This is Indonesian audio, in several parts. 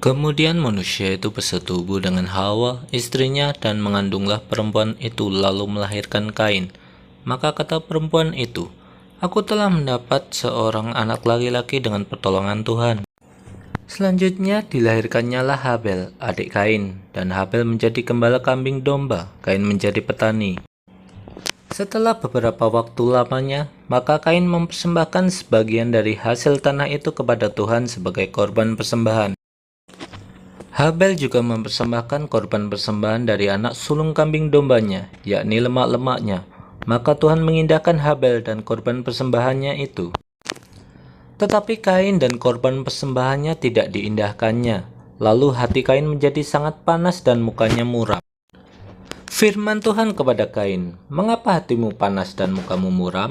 Kemudian manusia itu bersetubuh dengan Hawa, istrinya, dan mengandunglah perempuan itu lalu melahirkan Kain. Maka kata perempuan itu, "Aku telah mendapat seorang anak laki-laki dengan pertolongan Tuhan." Selanjutnya dilahirkannya lah Habel, adik Kain, dan Habel menjadi gembala kambing domba, Kain menjadi petani. Setelah beberapa waktu lamanya, maka Kain mempersembahkan sebagian dari hasil tanah itu kepada Tuhan sebagai korban persembahan. Habel juga mempersembahkan korban persembahan dari anak sulung kambing dombanya, yakni lemak-lemaknya. Maka Tuhan mengindahkan Habel dan korban persembahannya itu. Tetapi Kain dan korban persembahannya tidak diindahkannya. Lalu hati Kain menjadi sangat panas dan mukanya muram. Firman Tuhan kepada Kain, "Mengapa hatimu panas dan mukamu muram?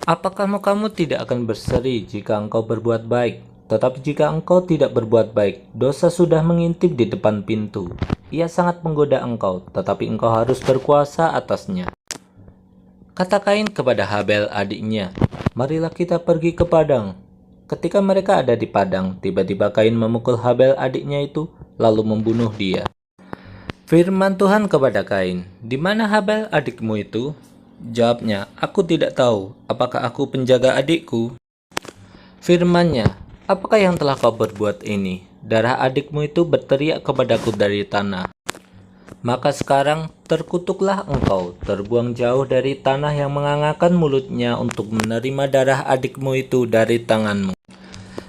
Apakah mukamu tidak akan berseri jika engkau berbuat baik? Tetapi jika engkau tidak berbuat baik, dosa sudah mengintip di depan pintu. Ia sangat menggoda engkau, tetapi engkau harus berkuasa atasnya." Kata Kain kepada Habel adiknya, "Marilah kita pergi ke padang." Ketika mereka ada di padang, tiba-tiba Kain memukul Habel adiknya itu, lalu membunuh dia. Firman Tuhan kepada Kain, "Di mana Habel adikmu itu?" Jawabnya, "Aku tidak tahu. Apakah aku penjaga adikku?" Firman-Nya, "Apakah yang telah kau berbuat ini? Darah adikmu itu berteriak kepadaku dari tanah. Maka sekarang terkutuklah engkau, terbuang jauh dari tanah yang mengangakan mulutnya untuk menerima darah adikmu itu dari tanganmu.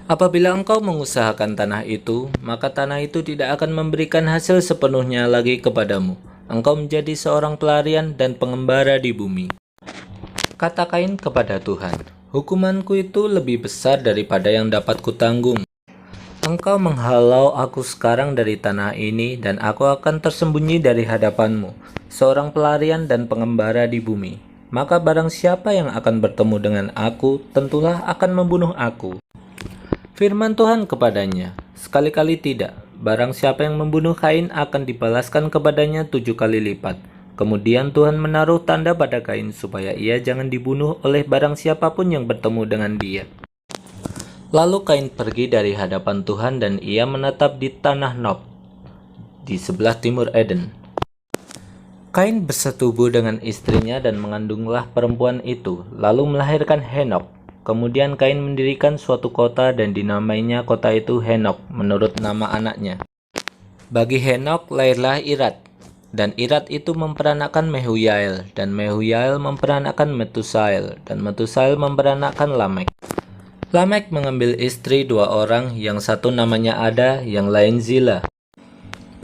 Apabila engkau mengusahakan tanah itu, maka tanah itu tidak akan memberikan hasil sepenuhnya lagi kepadamu. Engkau menjadi seorang pelarian dan pengembara di bumi." Kata Kain kepada Tuhan, "Hukumanku itu lebih besar daripada yang dapat kutanggung. Engkau menghalau aku sekarang dari tanah ini, dan aku akan tersembunyi dari hadapanmu, seorang pelarian dan pengembara di bumi. Maka barang siapa yang akan bertemu dengan aku, tentulah akan membunuh aku." Firman Tuhan kepadanya, "Sekali-kali tidak. Barang siapa yang membunuh Kain akan dibalaskan kepadanya 7 kali lipat." Kemudian Tuhan menaruh tanda pada Kain supaya ia jangan dibunuh oleh barang siapapun yang bertemu dengan dia. Lalu Kain pergi dari hadapan Tuhan dan ia menetap di tanah Nob, di sebelah timur Eden. Kain bersetubuh dengan istrinya dan mengandunglah perempuan itu, lalu melahirkan Henok. Kemudian Kain mendirikan suatu kota dan dinamainya kota itu Henok menurut nama anaknya. Bagi Henok lahirlah Irad, dan Irad itu memperanakkan Mehujael, dan Mehujael memperanakkan Metusael, dan Metusael memperanakkan Lamek. Lamek mengambil istri 2 orang, yang satu namanya Ada, yang lain Zila.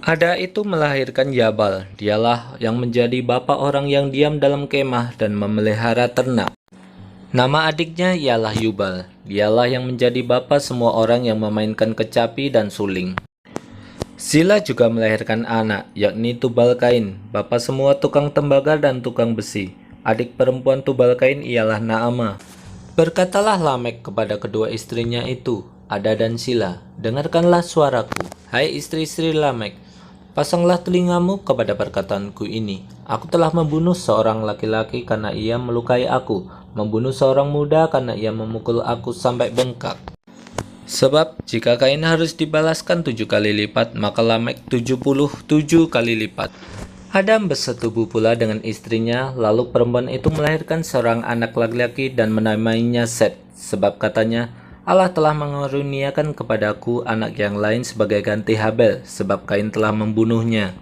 Ada itu melahirkan Yabal, dialah yang menjadi bapa orang yang diam dalam kemah dan memelihara ternak. Nama adiknya ialah Yubal, dialah yang menjadi bapa semua orang yang memainkan kecapi dan suling. Zila juga melahirkan anak, yakni Tubal-Kain, bapa semua tukang tembaga dan tukang besi. Adik perempuan Tubal-Kain ialah Naama. Berkatalah Lamek kepada kedua istrinya itu, Ada dan Zila, "Dengarkanlah suaraku, hai istri-istri Lamek. Pasanglah telingamu kepada perkataanku ini. Aku telah membunuh seorang laki-laki karena ia melukai aku, membunuh seorang muda karena ia memukul aku sampai bengkak. Sebab jika Kain harus dibalaskan 7 kali lipat, maka Lamek 77 kali lipat." Adam bersetubuh pula dengan istrinya, lalu perempuan itu melahirkan seorang anak laki-laki dan menamainya Set, sebab katanya, "Allah telah mengaruniakan kepadaku anak yang lain sebagai ganti Habel, sebab Kain telah membunuhnya."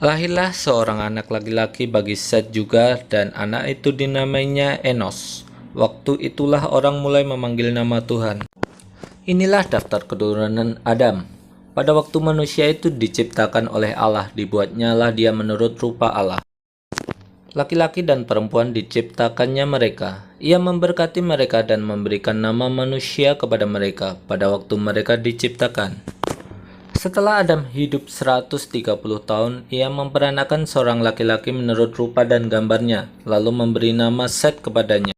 Lahirlah seorang anak laki-laki bagi Set juga, dan anak itu dinamainya Enos. Waktu itulah orang mulai memanggil nama Tuhan. Inilah daftar keturunan Adam. Pada waktu manusia itu diciptakan oleh Allah, dibuatnyalah dia menurut rupa Allah. Laki-laki dan perempuan diciptakannya mereka. Ia memberkati mereka dan memberikan nama manusia kepada mereka pada waktu mereka diciptakan. Setelah Adam hidup 130 tahun, ia memperanakan seorang laki-laki menurut rupa dan gambarnya, lalu memberi nama Set kepadanya.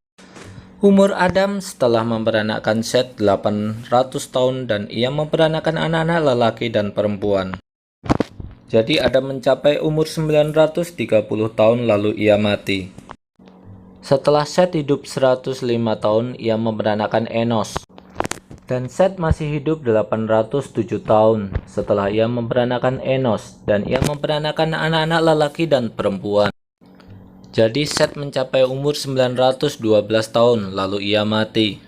Umur Adam setelah memperanakkan Set 800 tahun dan ia memperanakan anak-anak lelaki dan perempuan. Jadi Adam mencapai umur 930 tahun lalu ia mati. Setelah Set hidup 105 tahun, ia memperanakan Enos. Dan Set masih hidup 807 tahun setelah ia memperanakan Enos, dan ia memperanakan anak-anak lelaki dan perempuan. Jadi Set mencapai umur 912 tahun lalu ia mati.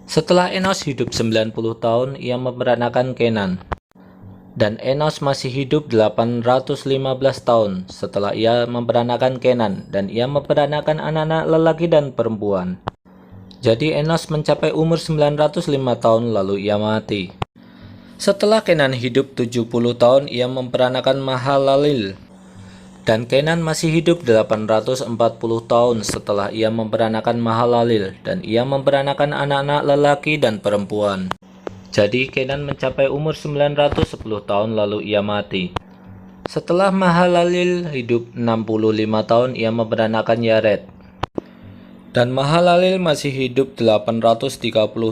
Setelah Enos hidup 90 tahun, ia memperanakan Kenan. Dan Enos masih hidup 815 tahun setelah ia memperanakan Kenan, dan ia memperanakan anak-anak lelaki dan perempuan. Jadi Enos mencapai umur 905 tahun lalu ia mati. Setelah Kenan hidup 70 tahun, ia memperanakan Mahalalel. Dan Kenan masih hidup 840 tahun setelah ia memperanakan Mahalalel, dan ia memperanakan anak-anak lelaki dan perempuan. Jadi Kenan mencapai umur 910 tahun lalu ia mati. Setelah Mahalalel hidup 65 tahun, ia memperanakan Yared. Dan Mahalalel masih hidup 830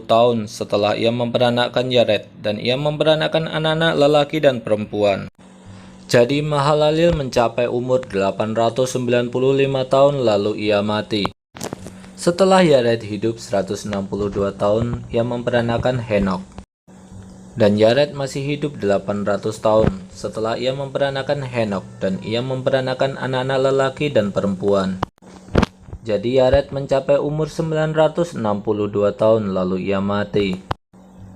tahun setelah ia memperanakan Yared, dan ia memperanakan anak-anak lelaki dan perempuan. Jadi Mahalalel mencapai umur 895 tahun lalu ia mati. Setelah Yared hidup 162 tahun, ia memperanakan Henok. Dan Yared masih hidup 800 tahun setelah ia memperanakan Henok, dan ia memperanakan anak-anak lelaki dan perempuan. Jadi Yared mencapai umur 962 tahun lalu ia mati.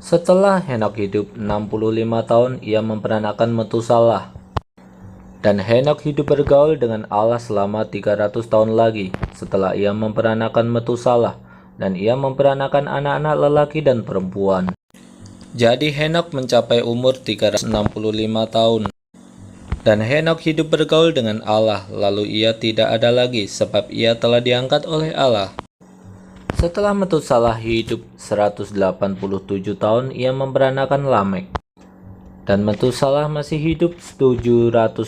Setelah Henok hidup 65 tahun, ia memperanakan Metusalah. Dan Henok hidup bergaul dengan Allah selama 300 tahun lagi setelah ia memperanakan Metusalah, dan ia memperanakan anak-anak lelaki dan perempuan. Jadi Henok mencapai umur 365 tahun. Dan Henok hidup bergaul dengan Allah, lalu ia tidak ada lagi sebab ia telah diangkat oleh Allah. Setelah Metusalah hidup 187 tahun, ia memperanakan Lamek. Dan Metusalah masih hidup 782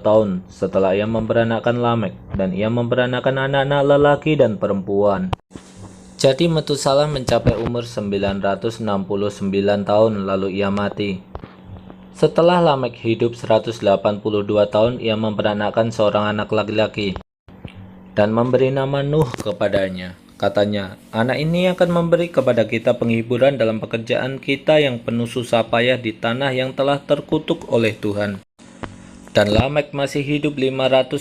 tahun setelah ia memperanakan Lamek, dan ia memperanakan anak-anak lelaki dan perempuan. Jadi Metusalah mencapai umur 969 tahun lalu ia mati. Setelah Lamek hidup 182 tahun, ia memperanakan seorang anak laki-laki dan memberi nama Nuh kepadanya. Katanya, anak ini akan memberi kepada kita penghiburan dalam pekerjaan kita yang penuh susah payah di tanah yang telah terkutuk oleh Tuhan. Dan Lamek masih hidup 595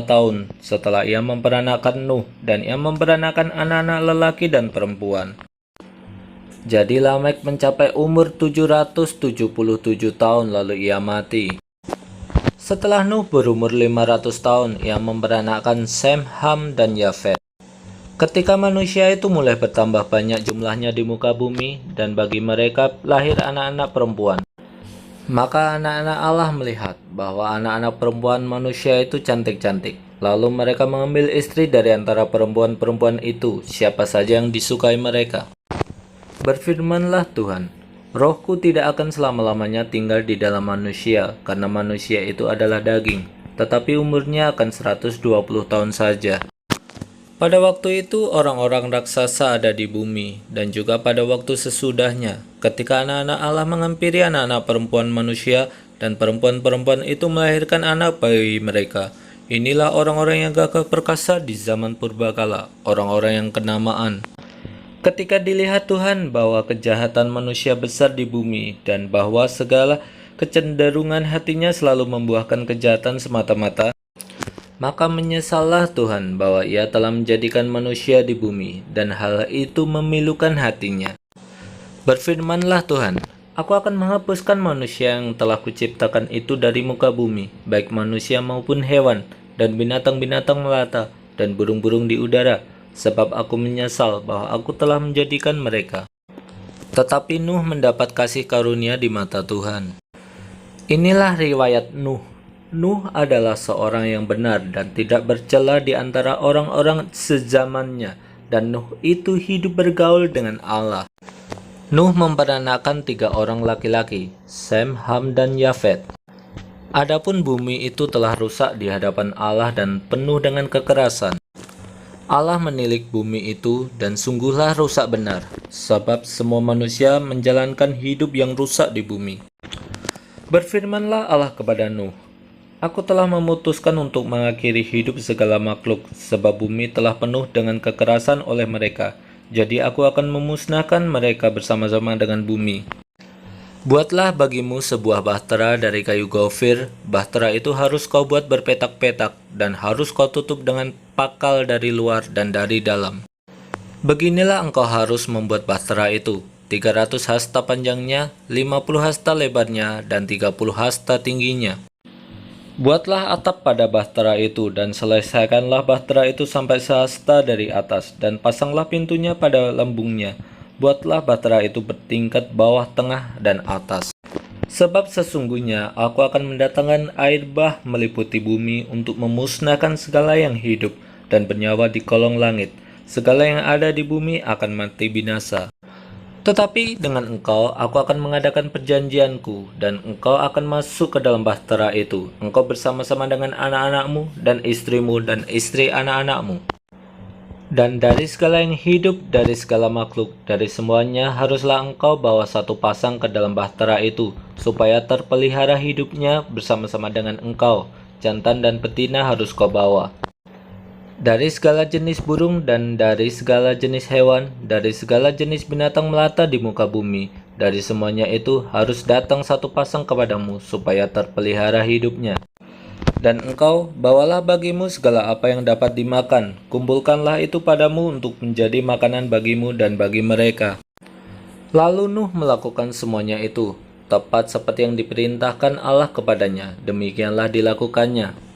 tahun setelah ia memperanakan Nuh, dan ia memperanakan anak-anak lelaki dan perempuan. Jadi Lamek mencapai umur 777 tahun lalu ia mati. Setelah Nuh berumur 500 tahun, ia memperanakan Sem, Ham, dan Yafet. Ketika manusia itu mulai bertambah banyak jumlahnya di muka bumi, dan bagi mereka lahir anak-anak perempuan, maka anak-anak Allah melihat bahwa anak-anak perempuan manusia itu cantik-cantik. Lalu mereka mengambil istri dari antara perempuan-perempuan itu, siapa saja yang disukai mereka. Berfirmanlah Tuhan, Rohku tidak akan selama-lamanya tinggal di dalam manusia, karena manusia itu adalah daging, tetapi umurnya akan 120 tahun saja. Pada waktu itu orang-orang raksasa ada di bumi, dan juga pada waktu sesudahnya, ketika anak-anak Allah menghampiri anak-anak perempuan manusia, dan perempuan-perempuan itu melahirkan anak bagi mereka. Inilah orang-orang yang gagah perkasa di zaman purbakala, orang-orang yang kenamaan. Ketika dilihat Tuhan bahwa kejahatan manusia besar di bumi, dan bahwa segala kecenderungan hatinya selalu membuahkan kejahatan semata-mata, maka menyesallah Tuhan bahwa ia telah menjadikan manusia di bumi, dan hal itu memilukan hatinya. Berfirmanlah Tuhan, Aku akan menghapuskan manusia yang telah kuciptakan itu dari muka bumi, baik manusia maupun hewan, dan binatang-binatang melata, dan burung-burung di udara, sebab aku menyesal bahwa aku telah menjadikan mereka. Tetapi Nuh mendapat kasih karunia di mata Tuhan. Inilah riwayat Nuh. Nuh adalah seorang yang benar dan tidak bercela di antara orang-orang sezamannya, dan Nuh itu hidup bergaul dengan Allah. Nuh memperanakan 3 orang laki-laki, Sem, Ham, dan Yafet. Adapun bumi itu telah rusak di hadapan Allah dan penuh dengan kekerasan. Allah menilik bumi itu, dan sungguhlah rusak benar, sebab semua manusia menjalankan hidup yang rusak di bumi. Berfirmanlah Allah kepada Nuh, Aku telah memutuskan untuk mengakhiri hidup segala makhluk, sebab bumi telah penuh dengan kekerasan oleh mereka. Jadi aku akan memusnahkan mereka bersama-sama dengan bumi. Buatlah bagimu sebuah bahtera dari kayu gofir. Bahtera itu harus kau buat berpetak-petak dan harus kau tutup dengan pakal dari luar dan dari dalam. Beginilah engkau harus membuat bahtera itu. 300 hasta panjangnya, 50 hasta lebarnya, dan 30 hasta tingginya. Buatlah atap pada bahtera itu dan selesaikanlah bahtera itu sampai sehasta dari atas dan pasanglah pintunya pada lambungnya. Buatlah bahtera itu bertingkat bawah, tengah, dan atas. Sebab sesungguhnya aku akan mendatangkan air bah meliputi bumi untuk memusnahkan segala yang hidup dan bernyawa di kolong langit. Segala yang ada di bumi akan mati binasa. Tetapi dengan engkau aku akan mengadakan perjanjianku, dan engkau akan masuk ke dalam bahtera itu, engkau bersama-sama dengan anak-anakmu dan istrimu dan istri anak-anakmu. Dan dari segala yang hidup, dari segala makhluk, dari semuanya haruslah engkau bawa satu pasang ke dalam bahtera itu, supaya terpelihara hidupnya bersama-sama dengan engkau. Jantan dan betina harus kau bawa. Dari segala jenis burung dan dari segala jenis hewan, dari segala jenis binatang melata di muka bumi, dari semuanya itu harus datang satu pasang kepadamu, supaya terpelihara hidupnya. Dan engkau bawalah bagimu segala apa yang dapat dimakan, kumpulkanlah itu padamu untuk menjadi makanan bagimu dan bagi mereka. Lalu Nuh melakukan semuanya itu, tepat seperti yang diperintahkan Allah kepadanya, demikianlah dilakukannya.